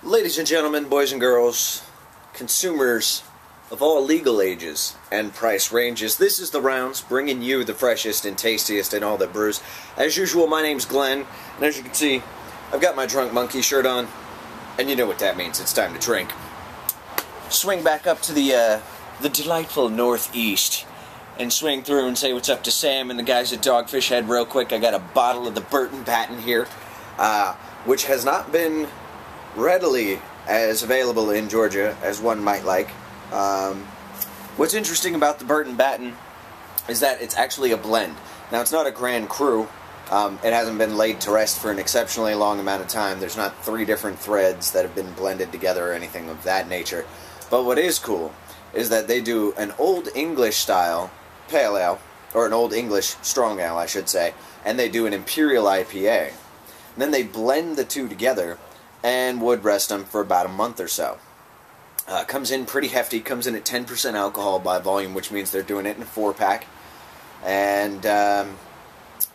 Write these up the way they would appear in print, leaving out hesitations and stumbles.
Ladies and gentlemen, boys and girls, consumers of all legal ages and price ranges, this is The Rounds, bringing you the freshest and tastiest in all that brews. As usual, my name's Glenn, and as you can see, I've got my Drunk Monkey shirt on, and you know what that means, it's time to drink. Swing back up to the delightful northeast, and swing through and say what's up to Sam and the guys at Dogfish Head real quick. I got a bottle of the Burton Baton here, which has not been readily as available in Georgia as one might like. What's interesting about the Burton Baton is that it's actually a blend. Now, it's not a Grand Cru. It hasn't been laid to rest for an exceptionally long amount of time. There's not 3 different threads that have been blended together or anything of that nature. But what is cool is that they do an Old English style pale ale, or an Old English strong ale, I should say, and they do an Imperial I.P.A. And then they blend the two together and wood rest them for about a month or so. Comes in pretty hefty, comes in at 10% alcohol by volume, which means they're doing it in a 4-pack. And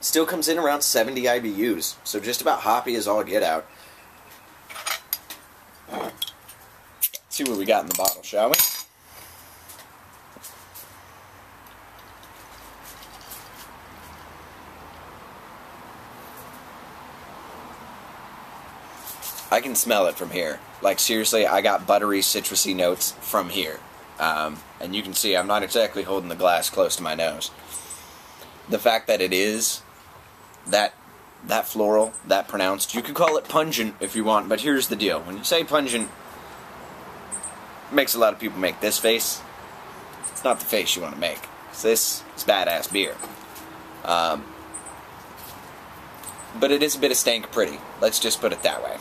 still comes in around 70 IBUs, so just about hoppy as all get out. Let's see what we got in the bottle, shall we? I can smell it from here. Like, seriously, I got buttery, citrusy notes from here. And you can see I'm not exactly holding the glass close to my nose. The fact that it is that floral, that pronounced, you could call it pungent if you want, but here's the deal. When you say pungent, it makes a lot of people make this face. It's not the face you want to make. This is badass beer. But it is a bit of stank pretty. Let's just put it that way.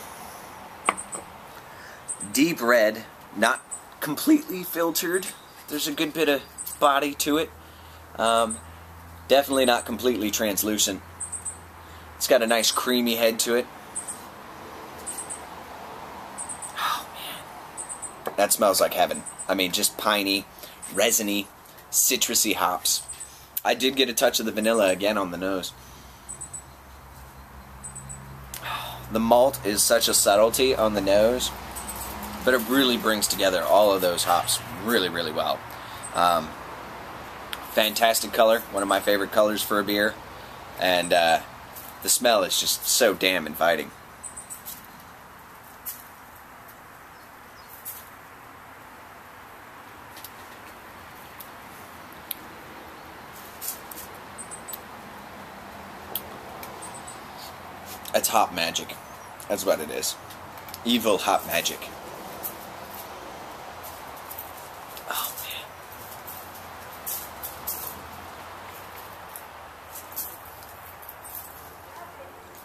Deep red, not completely filtered. There's a good bit of body to it. Definitely not completely translucent. It's got a nice creamy head to it. Oh man, that smells like heaven. I mean, just piney, resiny, citrusy hops. I did get a touch of the vanilla again on the nose. The malt is such a subtlety on the nose, but it really brings together all of those hops really, really well. Fantastic color, one of my favorite colors for a beer, and the smell is just so damn inviting. It's hop magic. That's what it is. Evil hop magic. Oh, man.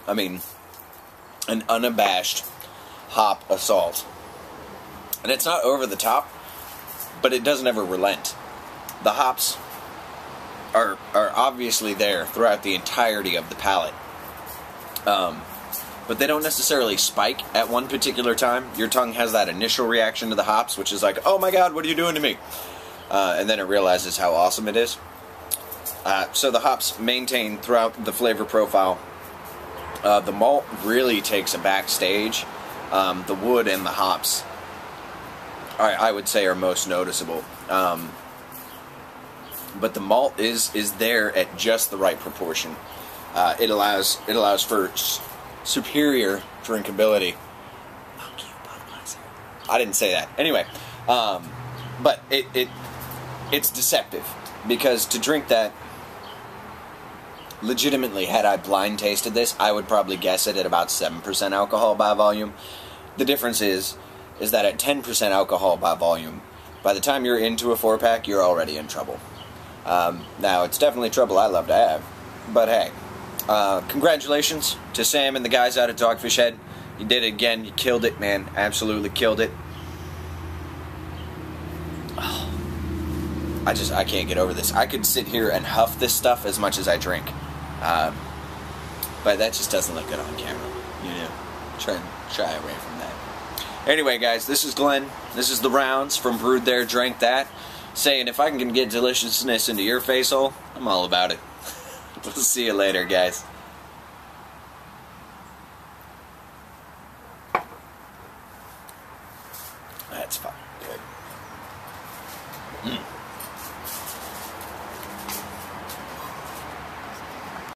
I mean, an unabashed hop assault. And it's not over the top, but it doesn't ever relent. The hops are obviously there throughout the entirety of the palate. But they don't necessarily spike at one particular time. Your tongue has that initial reaction to the hops, which is like, oh my god, what are you doing to me? And then it realizes how awesome it is. So the hops maintain throughout the flavor profile. The malt really takes a backstage. The wood and the hops, I would say, are most noticeable. But the malt is there at just the right proportion. It allows for superior drinkability. I didn't say that. Anyway, but it's deceptive, because to drink that, legitimately, had I blind tasted this, I would probably guess it at about 7% alcohol by volume. The difference is that at 10% alcohol by volume, by the time you're into a 4-pack, you're already in trouble. Now, it's definitely trouble I love to have, but hey. Congratulations to Sam and the guys out at Dogfish Head. You did it again. You killed it, man. Absolutely killed it. Oh, I can't get over this. I could sit here and huff this stuff as much as I drink. But that just doesn't look good on camera. You know, try and shy away from that. Anyway, guys, this is Glenn. This is The Rounds from Brewed There, Drank That. Saying, if I can get deliciousness into your face hole, I'm all about it. We'll see you later, guys. That's fine. Good.